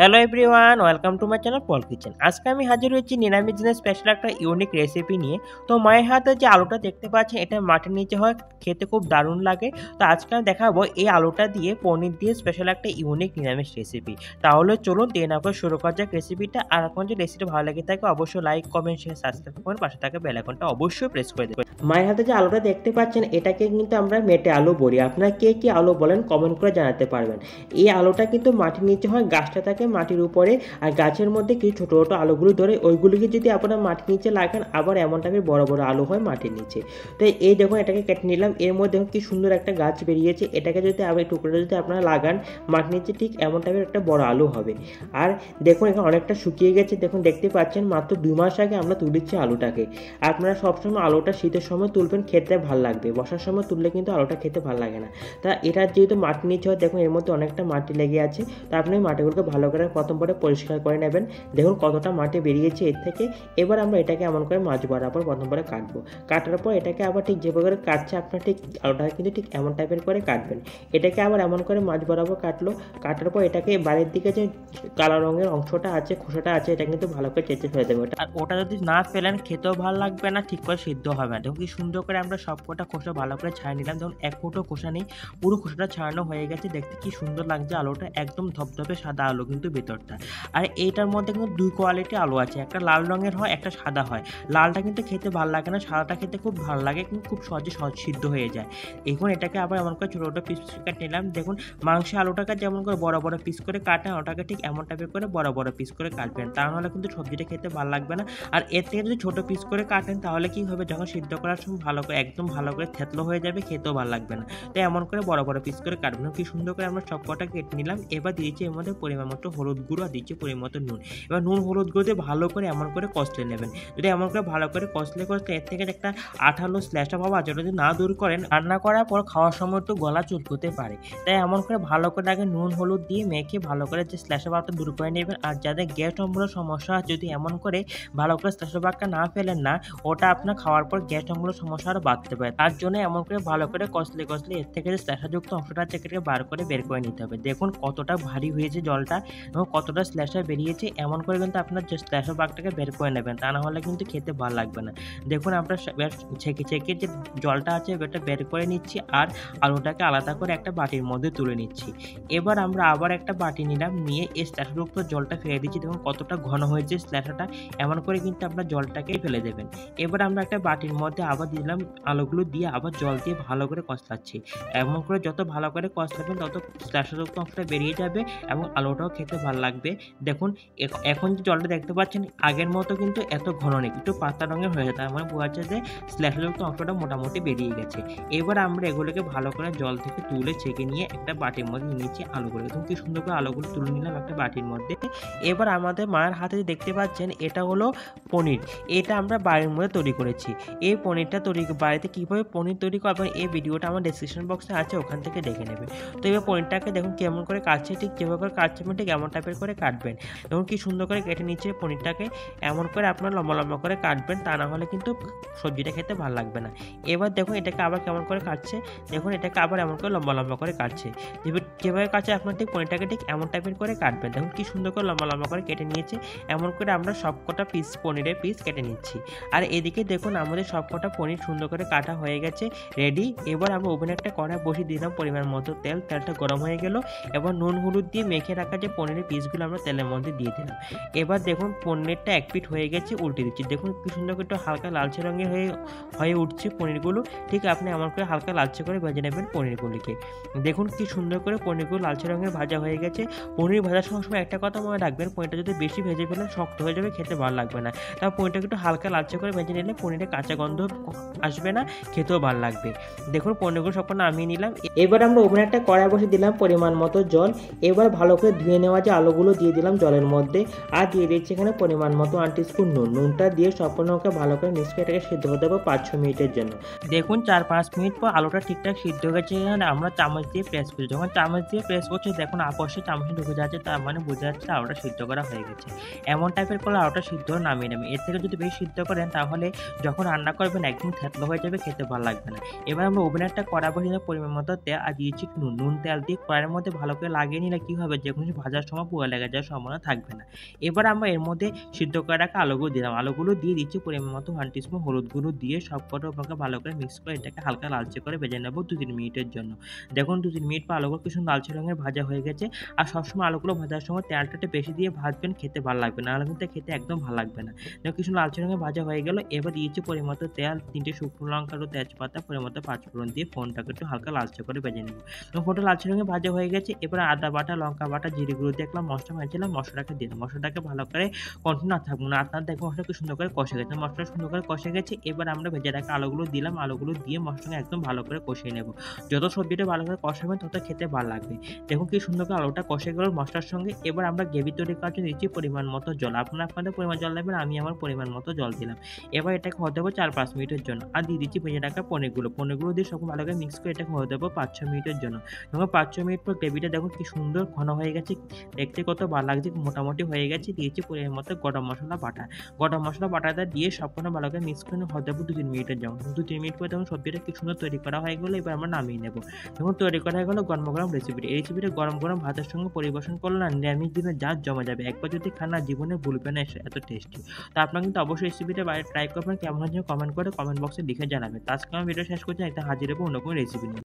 Hello everyone, welcome to my channel Paul kitchen. আজকে আমি হাজির হয়েছি নিরামিষ দিনের স্পেশাল একটা ইউনিক রেসিপি নিয়ে। তো মায়ের হাতে যে আলুটা দেখতে পাচ্ছেন, এটা মাটির নিচে হয়, খেতে খুব দারুণ লাগে। তো আজকে আমি দেখাবো এই আলুটা দিয়ে পনির দিয়ে স্পেশাল একটা ইউনিক নিরামিষ রেসিপি। তাহলে চলুন দেরি না করে শুরু করা যাক রেসিপিটা। আর আপনার যদি রেসিপিটা ভালো লাগে থাকে অবশ্যই লাইক, কমেন্ট, শেয়ার, সাবস্ক্রাইব করুন, পাশে থাকা বেল আইকনটা অবশ্যই প্রেস করে দেবেন। মায়ের হাতে যে আলুটা দেখতে পাচ্ছেন, এটাকে কিন্তু আমরা মেটে আলু বলি। আপনারা কে কি আলু বলেন কমেন্ট করে জানাতে পারবেন। এই আলুটা কিন্তু মাটির নিচে হয়, গাছটা থাকে মাটির উপরে, আর গাছের মধ্যে কিছু ছোটো ছোটো আলুগুলো ধরে ওইগুলিকে যদি আপনারা মাটির নিচে লাগান, আবার এমন টাইপের বড় বড় আলু হয় মাটির নিচে। তো এই দেখুন, এটাকে কেটে নিলাম। এর মধ্যে দেখুন কি সুন্দর একটা গাছ বেরিয়েছে। এটাকে যদি আবার টুকরোটা যদি আপনারা লাগান মাটির নিচে, ঠিক এমন টাইপের একটা বড় আলু হবে। আর দেখুন এখানে অনেকটা শুকিয়ে গেছে। দেখুন দেখতে পাচ্ছেন, মাত্র 2 মাস আগে আমরা তুলেছি আলুটাকে। আপনারা সবসময় আলুটা শীতের সময় তুলবেন, খেতে ভালো লাগবে। বর্ষার সময় তুললে কিন্তু আলুটা খেতে ভালো লাগে না। তা এটা যেহেতু মাটির নিচে হয়, দেখুন এর মধ্যে অনেকটা মাটি লেগে আছে। তা আপনি মাটিগুলোকে ভালো করে প্রথম পরে পরিষ্কার করে নেবেন। দেখুন কতটা মাটি বেরিয়েছে এর থেকে। এবার আমরা এটাকে এমন করে মাছ বরাবর প্রথম পরে কাটবো। কাটার পর এটাকে আবার ঠিক যেভাবে করে কাটছে আপনার, ঠিক আলুটাকে কিন্তু ঠিক এমন টাইপের করে কাটবেন। এটাকে আবার এমন করে মাছ বরাবর কাটার পর এটাকে বাইরের দিকে যে কালো রঙের অংশটা আছে, খোসাটা আছে, এটা কিন্তু ভালো করে চেঁচে ফেলে দেবো। আর ওটা যদি না ফেলেন খেতেও ভালো লাগবে না, ঠিক করে সিদ্ধ হবে না। দেখুন কি সুন্দর করে আমরা সবকটা খোসা ভালো করে ছাড়িয়ে নিলাম। দেখুন এক ফুটো খোসা নেই, পুরো খোসাটা ছাড়ানো হয়ে গেছে। দেখতে কি সুন্দর লাগছে আলুটা, একদম ধপধপে সাদা আলু কিন্তু ভেতরটা। আর এইটার মধ্যে কিন্তু 2 কোয়ালিটি আলু আছে, একটা লাল রঙের হয়, একটা সাদা হয়। লালটা কিন্তু খেতে ভালো লাগে না, সাদাটা খেতে খুব ভালো লাগে, কিন্তু খুব সহজে সিদ্ধ হয়ে যায়। এখন এটাকে আবার এমন করে ছোটো ছোটো পিস কেটে নিলাম। দেখুন মাংসের আলুটাকে যেমন করে বড় বড় পিস করে কাটেন, ওটাকে ঠিক এমন টাইপের করে বড় বড় পিস করে কাটবেন, তা নাহলে কিন্তু সবজিটা খেতে ভালো লাগবে না। আর এর থেকে যদি ছোটো পিস করে কাটেন, তাহলে কি হবে, যখন সিদ্ধ করার সময় ভালো করে একদম ভালো করে থেতলো হয়ে যাবে, খেতেও ভালো লাগবে না। তো এমন করে বড় বড় পিস করে কাটবেন। কি সুন্দর করে আমরা সবকটা কেটে নিলাম। এবার দিয়েছি এর মধ্যে পরিমাণ মতো হলুদ গুঁড়ো, আর দিচ্ছি পরিমাণ মতো নুন। এবার নুন হলুদ গুঁড়ো দিয়ে ভালো করে এমন করে কষলে নেবেন। যদি এমন করে ভালো করে কষলে এর থেকে একটা আঠালো স্ল্যাশটা ভাব আছে, ওটা যদি না দূর করেন, রান্না করার পর খাওয়ার সময় একটু গলা চুলকোতে পারে। তাই এমন করে ভালো করে আগে নুন হলুদ দিয়ে মেখে ভালো করে যে স্ল্যাশটা ভাবটা দূর করে নেবেন। আর যাদের গ্যাস অম্বলের সমস্যা, যদি এমন করে ভালো করে স্ল্যাশটা ভাগটা না ফেলেন না, ওটা আপনার খাওয়ার পর গ্যাস অম্বলের সমস্যা আরও বাড়তে পারে। তার জন্য এমন করে ভালো করে কষলে এর থেকে যে স্ল্যাশাযুক্ত অংশটা আছে, এটাকে বের করে নিতে হবে। দেখুন কতটা ভারী হয়েছে জলটা এবং কতটা স্ল্যাশার বেরিয়েছে। এমন করে কিন্তু আপনার যে স্ল্যাশার ভাগটাকে বের করে নেবেন, তা না হলে কিন্তু খেতে ভালো লাগবে না। দেখুন আমরা ছেঁকে যে জলটা আছে ওটা বের করে নিচ্ছি, আর আলুটাকে আলাদা করে একটা বাটির মধ্যে তুলে নিচ্ছি। এবার আমরা আবার একটা বাটি নিলাম, নিয়ে এই স্ল্যাশাযুক্ত জলটা ফেলে দিচ্ছি। দেখুন কতটা ঘন হয়েছে স্ল্যাশাটা। এমন করে কিন্তু আপনার জলটাকে ফেলে দেবেন। এবার আমরা একটা বাটির মধ্যে আবার দিলাম, আলুগুলো দিয়ে আবার জল দিয়ে ভালো করে কষলাচ্ছি। এমন করে যত ভালো করে কষলাবেন, তত স্ল্যাশাযুক্ত অংশটা বেরিয়ে যাবে এবং আলুটাও খেতে ভালো লাগবে। দেখুন এখন যে জলটা দেখতে পাচ্ছেন, আগের মতো কিন্তু এত ঘন নেই, একটু পাতলা রঙের হয়েছে। তার মানে বোঝা যাচ্ছে যে স্ল্যাশাযুক্ত অংশটা মোটামুটি বেরিয়ে গেছে। এবার আমরা এগুলোকে ভালো করে জল থেকে তুলে ছেঁকে নিয়ে একটা বাটির মধ্যে নিয়েছি আলুগুলো। দেখুন কি সুন্দর করে আলুগুলো তুলে নিলাম একটা বাটির মধ্যে। এবার আমাদের মায়ের হাতে দেখতে পাচ্ছেন, এটা হলো পনির। এটা আমরা বাড়ির মধ্যে তৈরি করেছি। এই পনিরটা বাড়িতে কীভাবে পনির তৈরি করবেন, এই ভিডিওটা আমার ডেসক্রিপশন বক্সে আছে, ওখান থেকে দেখে নেবেন। তো এবার পনিরটাকে দেখুন কেমন করে কাটছে, ঠিক যেভাবে করে কাটছে ঠিক এমন টাইপের করে কাটবেন। দেখুন কি সুন্দর করে কেটে নিচ্ছে পনিরটাকে। এমন করে আপনার লম্বা লম্বা করে কাটবেন, তা না হলে কিন্তু সবজিটা খেতে ভালো লাগবে না। এবার দেখুন এটাকে আবার কেমন করে কাটছে। দেখুন এটাকে আবার এমন করে লম্বা লম্বা করে কাটছে। যেভাবে কাটছে আপনার ঠিক পনিরটাকে ঠিক এমন টাইপের করে কাটবেন। দেখুন কি সুন্দর করে লম্বা লম্বা করে কেটে নিয়েছে। এমন করে আমরা সবকটা পনিরের পিস কেটে নিচ্ছি। আর এদিকে দেখুন আমাদের সবকটা পনির সুন্দর করে কাটা হয়ে গেছে, রেডি। এবার আমরা ওভেনে একটা কড়াই বসিয়ে দিলাম, পরিমাণ মতো তেলটা গরম হয়ে গেল। এবার নুন হলুদ দিয়ে মেখে রাখা যে পনিরের পিসগুলো আমরা তেলের মধ্যে দিয়ে দিলাম। এবার দেখুন পনিরটা এক পিঠ হয়ে গেছে, উল্টে দিচ্ছি। দেখুন কি সুন্দর করে একটু হালকা লালচে রঙের হয়ে উঠছে পনিরগুলো। ঠিক আপনি এমন করে হালকা লালচে করে ভেজে নেবেন পনিরগুলিকে। দেখুন কি সুন্দর করে পনিরগুলো লালচে রঙের ভাজা হয়ে গেছে। পনির ভাজার সময় একটা কথা মনে রাখবেন, পনিরটা যদি বেশি ভেজে ফেলেন শক্ত হয়ে যাবে, খেতে ভালো লাগবে না। তার পনিরটাকে একটু হালকা লালচে করে ভেজে নিলে পনিরের কাঁচা গন্ধ আসবে না, খেতেও ভালো লাগবে। দেখুন পনিরগুলো সবটা নামিয়ে নিলাম। এবার আমরা ওভেনে একটা কড়াই বসিয়ে দিলাম, পরিমাণ মতো জল। এবার ভালো করে ধুয়ে নেওয়া যে আলুগুলো দিয়ে দিলাম জলের মধ্যে, আর দিয়ে দিচ্ছি এখানে পরিমাণ মতো 1 টিস্পুন নুন। নুনটা দিয়ে সম্পূর্ণকে ভালো করে মিক্স করে এটাকে সিদ্ধ হতে দেবো 5-6 মিনিটের জন্য। দেখুন 4-5 মিনিট পর আলুটা ঠিকঠাক সিদ্ধ হয়ে গেছে। আমরা চামচ দিয়ে প্রেস করছি, যখন চামচ দিয়ে প্রেস করছি দেখুন আপসে চামচে ঢুকে যাচ্ছে, তার মানে বোঝা যাচ্ছে আলুটা সিদ্ধ করা হয়ে গেছে। এমন টাইপের করলে আলুটা সিদ্ধ নামিয়ে নেবেন। এর থেকে যদি বেশি সিদ্ধ করেন, তাহলে যখন রান্না করবেন একদম থেতলো হয়ে যাবে, খেতে ভালো লাগবে না। এবার আমরা ওভেনে একটা কড়াই বসিয়ে পরিমাণ মতো তেল আর দিয়েছি নুন। তেল দিয়ে কড়াইয়ের মধ্যে ভালো করে লাগিয়ে নিলে কী হবে, যে কোনো ভাজার সময় পোড়া লেগে যাওয়ার সম্ভাবনা থাকবে না। এবার আমরা এর মধ্যে সিদ্ধ করে রাখা আলুগুলো দিলাম। আলুগুলো দিয়ে দিচ্ছি পরিমাণ মতো 1 টিস্পুন হলুদ গুঁড়ো দিয়ে সবকটা উপকরণ ভালো করে মিক্স করে এটাকে হালকা লালচে করে ভেজে নেব 2-3 মিনিটের জন্য। দেখুন 2-3 মিনিট পর আলুগুলো কিছু লালচে রঙের ভাজা হয়ে গেছে। আর সবসময় আলুগুলো ভাজার সময় তেলটা একটু বেশি দিয়ে ভাজবেন, খেতে ভালো লাগবে। নাহলে কিন্তু খেতে একদম ভালো লাগবে না। দেখুন কিছু লালচে রঙের ভাজা হয়ে গেল। এবার দিয়েছি পরিমাণ মতো তেল, 3টে শুকনো লঙ্কা ও তেজপাতা, পরিমাণ মতো পাঁচফোড়ন দিয়ে ফোড়নটাকে একটু হালকা লালচে করে ভেজে নেব। এবং ফোড়নটা লালচে রঙে ভাজা হয়ে গেছে। এবার আদা বাটা, লঙ্কা বাটা, জিরে গুঁড়ো দিয়ে একটা মসলা ভেজেছিলাম, মসলাটাকে দিলাম। মসলাটাকে ভালো করে কন্টিনিউ না থাকবো না, আপনারা দেখবেন মসলা খুব সুন্দর করে কষে গেছে। মসলা সুন্দর করে কষে গেছে। এবার আমরা ভেজে রাখা আলুগুলো দিলাম। আলুগুলো দিয়ে মসলাটা একদম ভালো করে কষিয়ে নেব। যত সবজিটা ভালো করে কষাবেন তত খেতে ভালো লাগবে। দেখুন কি সুন্দর করে আলুটা কষে গেল মসলার সঙ্গে। এবার আমরা গ্রেভি তৈরি করার জন্য দিচ্ছি পরিমাণ মতো জল। আপনারা আপনাদের পরিমাণ জল দেবেন, আমি আমার পরিমাণ মতো জল দিলাম। এবার এটাকে হতে দেবো 4-5 মিনিটের জন্য। আর দিয়ে দিচ্ছি ভেজে রাখা পনিরগুলো। পনিরগুলো দিয়ে সব ভালো করে মিক্স করে এটাকে হতে দেবো 5-6 মিনিটের জন্য। এবং 5-6 মিনিট পর গ্রেভিটা দেখুন কি সুন্দর ঘন হয়ে গেছে। দেখতে কত ভালো লাগছে, মোটামুটি হয়ে গেছে। দিয়েছি পরিমাণ মতো গরম মশলা বাটা। গরম মশলা বাটাটা দিয়ে সবকটা ভালো করে মিক্স করে হতে দেবো 2-3 মিনিটের জন্য। 2-3 মিনিট পরে দেখুন সবজিটা কি সুন্দর তৈরি করা হয়ে গেলো। এবার আমরা নামিয়ে নেব। দেখুন তৈরি করা হয়ে গেলো গরম গরম রেসিপিটি। এই রেসিপিটা গরম গরম ভাতের সঙ্গে পরিবেশন করলে না নিরামিষ দিনে যা জমা যাবে। একবার যদি খান না জীবনে ভুলবেন না এত টেস্টি। তো আপনারা কিন্তু অবশ্যই রেসিপিটা বাইরে ট্রাই করবেন। কেমন হয়েছে কমেন্ট করে কমেন্ট বক্সে লিখে জানাবেন। তো আজকে আমি ভিডিও শেষ করছি, একটা হাজির হবো অন্য কোনো রেসিপি নিয়ে।